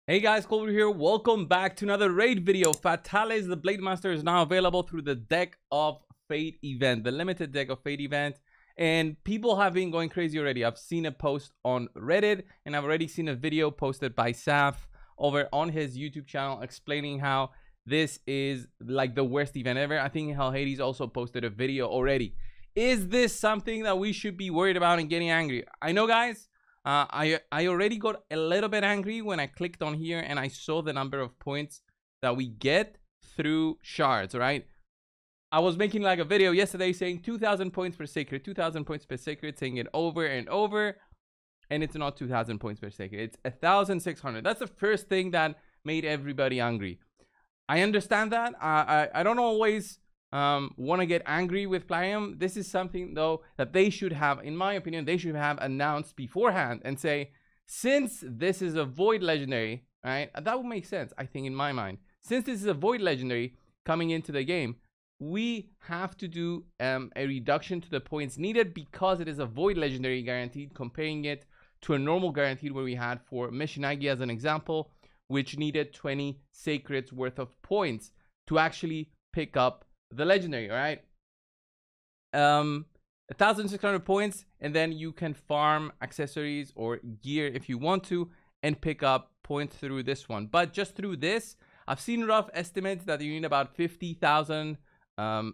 Hey guys, coldbrew here. Welcome back to another raid video. Fatalis, the Blade Master, is now available through the Deck of Fate event, the limited Deck of Fate event. And people have been going crazy already. I've seen a post on Reddit, and I've already seen a video posted by Saf over on his YouTube channel explaining how this is like the worst event ever. I think Hell Hades also posted a video already. Is this something that we should be worried about and getting angry? I know, guys. I already got a little bit angry when I clicked on here and I saw the number of points that we get through shards, right? I was making like a video yesterday saying 2,000 points per sacred, 2,000 points per sacred, saying it over and over, and it's not 2,000 points per sacred, it's 1,600. That's the first thing that made everybody angry. I understand that. I don't always want to get angry with Plarium. This is something though that they should have, in my opinion, they should have announced beforehand and say, since this is a void legendary, right? That would make sense, I think, in my mind. Since this is a void legendary coming into the game, we have to do a reduction to the points needed because it is a void legendary guaranteed, comparing it to a normal guaranteed where we had for Mishinagi as an example, which needed 20 sacreds worth of points to actually pick up the legendary. All right, 1,600 points, and then you can farm accessories or gear if you want to and pick up points through this one. But just through this, I've seen rough estimates that you need about 50,000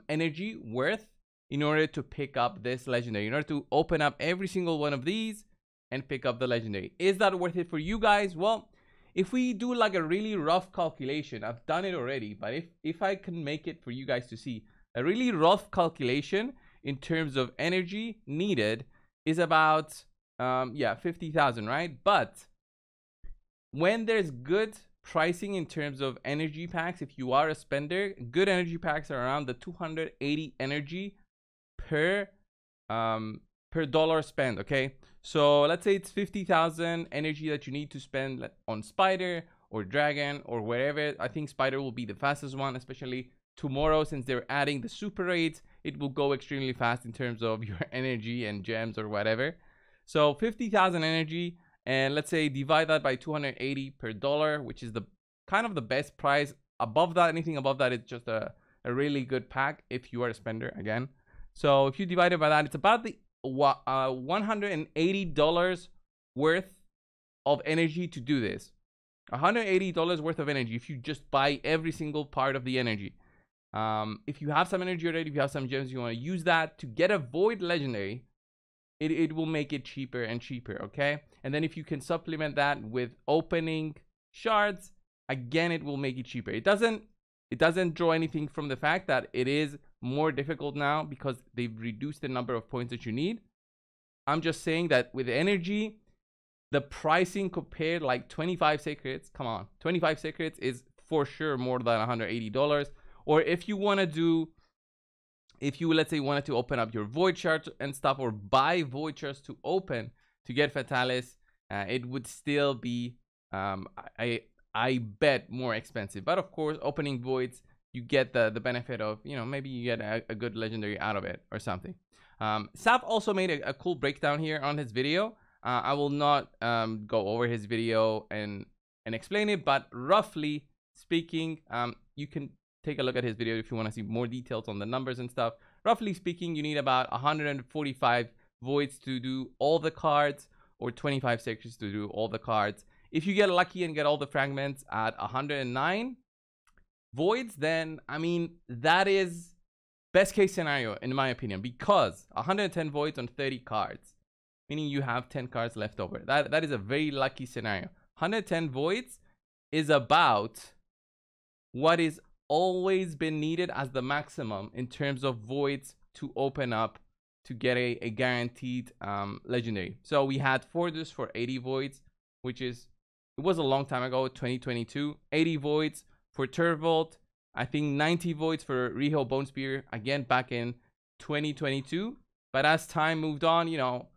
energy worth in order to pick up this legendary, in order to open up every single one of these and pick up the legendary. Is that worth it for you guys? Well, if we do like a really rough calculation, I've done it already, but if I can make it for you guys to see, a really rough calculation in terms of energy needed is about 50,000, right? But when there's good pricing in terms of energy packs, if you are a spender, good energy packs are around the 280 energy per dollar spend. Okay, so let's say it's 50,000 energy that you need to spend on Spider or Dragon or wherever. I think Spider will be the fastest one, especially tomorrow, since they're adding the super raids. It will go extremely fast in terms of your energy and gems or whatever. So 50,000 energy, and let's say divide that by 280 per dollar, which is the kind of the best price. Above that, anything above that, it's just a really good pack if you are a spender again. So if you divide it by that, it's about the $180 worth of energy to do this. $180 worth of energy if you just buy every single part of the energy. If you have some energy already, if you have some gems, you want to use that to get a void legendary, it will make it cheaper and cheaper. Okay, and then if you can supplement that with opening shards, again, it will make it cheaper. It doesn't draw anything from the fact that it is more difficult now because they've reduced the number of points that you need. I'm just saying that with energy, the pricing compared, like 25 sacreds, come on, 25 sacreds is for sure more than $180. Or if you want to do, if you, let's say, wanted to open up your void shards and stuff, or buy void shards to open to get Fatalis, it would still be I bet more expensive. But of course, opening voids, you get the benefit of, you know, maybe you get a good legendary out of it or something. Saf also made a cool breakdown here on his video. I will not go over his video and explain it, but roughly speaking, you can take a look at his video if you want to see more details on the numbers and stuff. Roughly speaking, you need about 145 voids to do all the cards, or 25 sections to do all the cards. If you get lucky and get all the fragments at 109 voids, then I mean, that is best case scenario in my opinion, because 110 voids on 30 cards, meaning you have 10 cards left over. That is a very lucky scenario. 110 voids is about what is always been needed as the maximum in terms of voids to open up to get a guaranteed legendary. So we had Fordus for 80 voids, which is, it was a long time ago, 2022. 80 voids for Turvold. I think 90 voids for Riho Bone Spear, again back in 2022. But as time moved on, you know,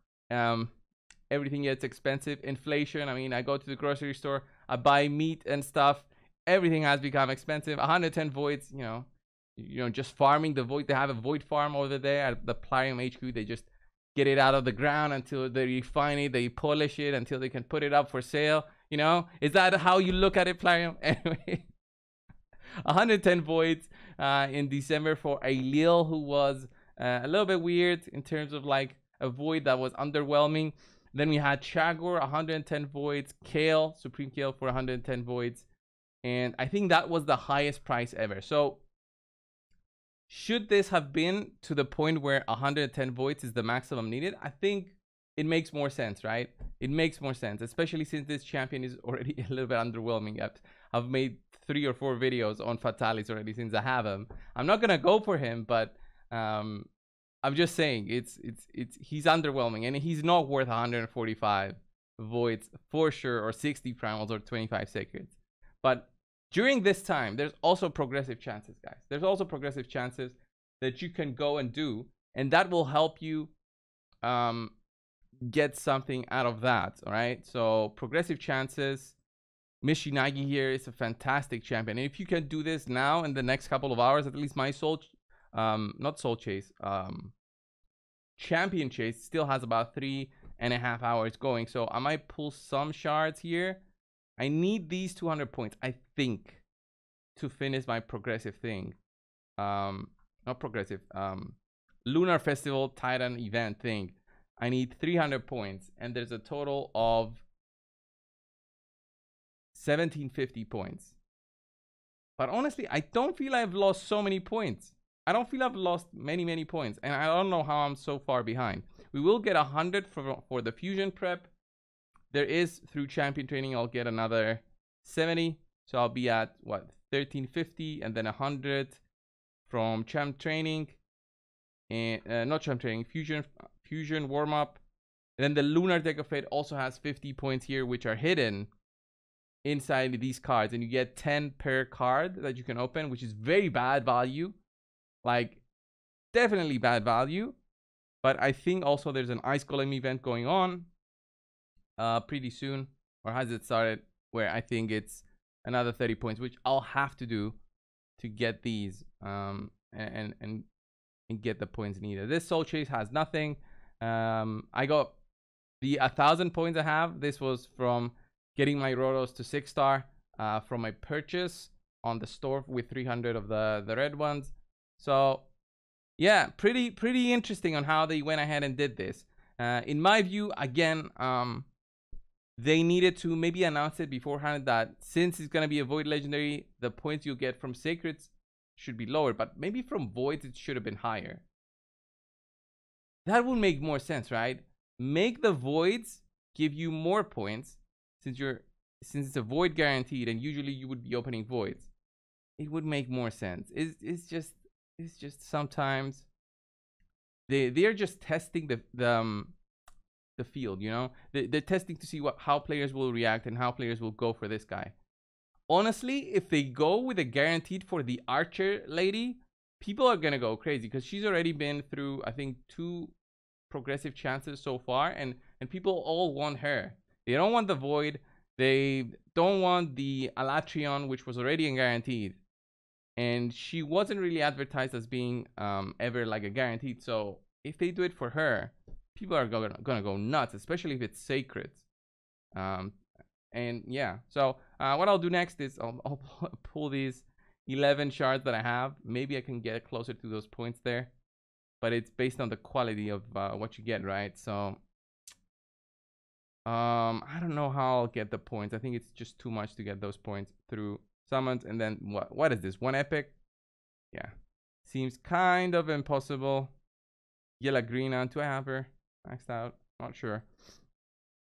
everything gets expensive. Inflation. I mean, I go to the grocery store, I buy meat and stuff. Everything has become expensive. 110 voids, you know, just farming the void. They have a void farm over there at the Plarium HQ. They just get it out of the ground until they refine it, they polish it until they can put it up for sale. You know, is that how you look at it, Plarium? Anyway, 110 voids in December for a Lil, who was a little bit weird in terms of like a void that was underwhelming. Then we had Chagor, 110 voids, Kale, Supreme Kale for 110 voids. And I think that was the highest price ever. So should this have been to the point where 110 voids is the maximum needed? I think it makes more sense, right? It makes more sense, especially since this champion is already a little bit underwhelming. I've made 3 or 4 videos on Fatalis already since I have him. I'm not gonna go for him, but I'm just saying he's underwhelming, and he's not worth 145 voids for sure, or 60 primals, or 25 sacreds. But during this time, there's also progressive chances, guys. There's also progressive chances that you can go and do, and that will help you get something out of that. All right, so progressive chances. Mishinagi here is a fantastic champion, and if you can do this now in the next couple of hours, at least my not soul chase, champion chase still has about 3.5 hours going. So I might pull some shards here. I need these 200 points, I think, to finish my progressive thing. Not progressive, Lunar Festival Titan event thing. I need 300 points, and there's a total of 1750 points. But honestly, I don't feel I've lost so many points. I don't feel I've lost many points, and I don't know how I'm so far behind. We will get 100 for the fusion prep. There is, through champion training, I'll get another 70. So I'll be at what, 1350, and then 100 from champ training, and not champ training, fusion warm up. And then the lunar deck of fate also has 50 points here, which are hidden inside these cards, and you get 10 per card that you can open, which is very bad value, like definitely bad value. But I think also there's an ice golem event going on pretty soon, or has it started, where I think it's another 30 points, which I'll have to do to get these and get the points needed. This soul chase has nothing. I got the 1,000 points I have. This was from getting my Rotos to 6-star from my purchase on the store with 300 of the red ones. So yeah, pretty interesting on how they went ahead and did this. In my view, again, they needed to maybe announce it beforehand that since it's going to be a void legendary, the points you get from sacreds should be lower, but maybe from voids it should have been higher. That would make more sense, right? Make the voids give you more points, since it's a void guaranteed, and usually you would be opening voids. It would make more sense. It's just sometimes they're just testing the field, you know. They're testing to see how players will react and how players will go for this guy. Honestly, if they go with a guaranteed for the archer lady, people are gonna go crazy, because she's already been through, I think, 2 progressive chances so far, and people all want her. They don't want the void. They don't want the Alatrion, which was already guaranteed, and she wasn't really advertised as being ever like a guaranteed. So if they do it for her, people are gonna go nuts, especially if it's sacred. And yeah, so what I'll do next is I'll pull these 11 shards that I have. Maybe I can get closer to those points there, but it's based on the quality of what you get, right? So I don't know how I'll get the points. I think it's just too much to get those points through summons. And then what is this, 1 epic? Yeah, seems kind of impossible. Yellow green on, do I have her maxed out? Not sure.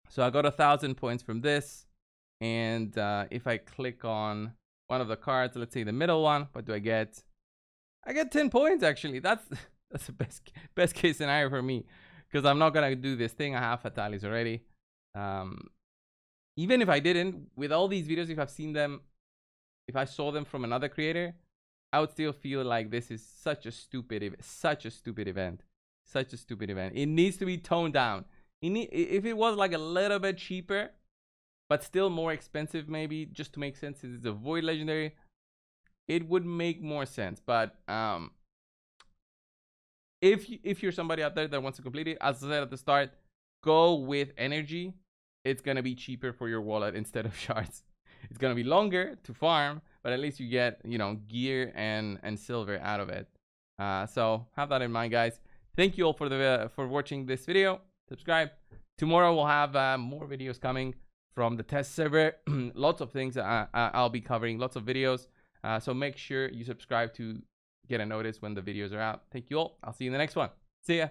So I got 1,000 points from this, and if I click on one of the cards, let's say the middle one, what do I get? I get 10 points actually. That's the best case scenario for me, because I'm not gonna do this thing. I have Fatalis already. Even if I didn't, with all these videos, if I saw them from another creator, I would still feel like this is such a stupid event. It needs to be toned down. If it was like a little bit cheaper, but still more expensive, maybe, just to make sense, since it's a void legendary, it would make more sense. But if you're somebody out there that wants to complete it, as I said at the start, go with energy. it's going to be cheaper for your wallet instead of shards. It's going to be longer to farm, but at least you get, you know, gear and silver out of it. So have that in mind, guys. Thank you all for watching this video. Subscribe. Tomorrow we'll have more videos coming from the test server. Lots of things I'll be covering, lots of videos. So make sure you subscribe to get a notice when the videos are out. Thank you all. I'll see you in the next one. See ya.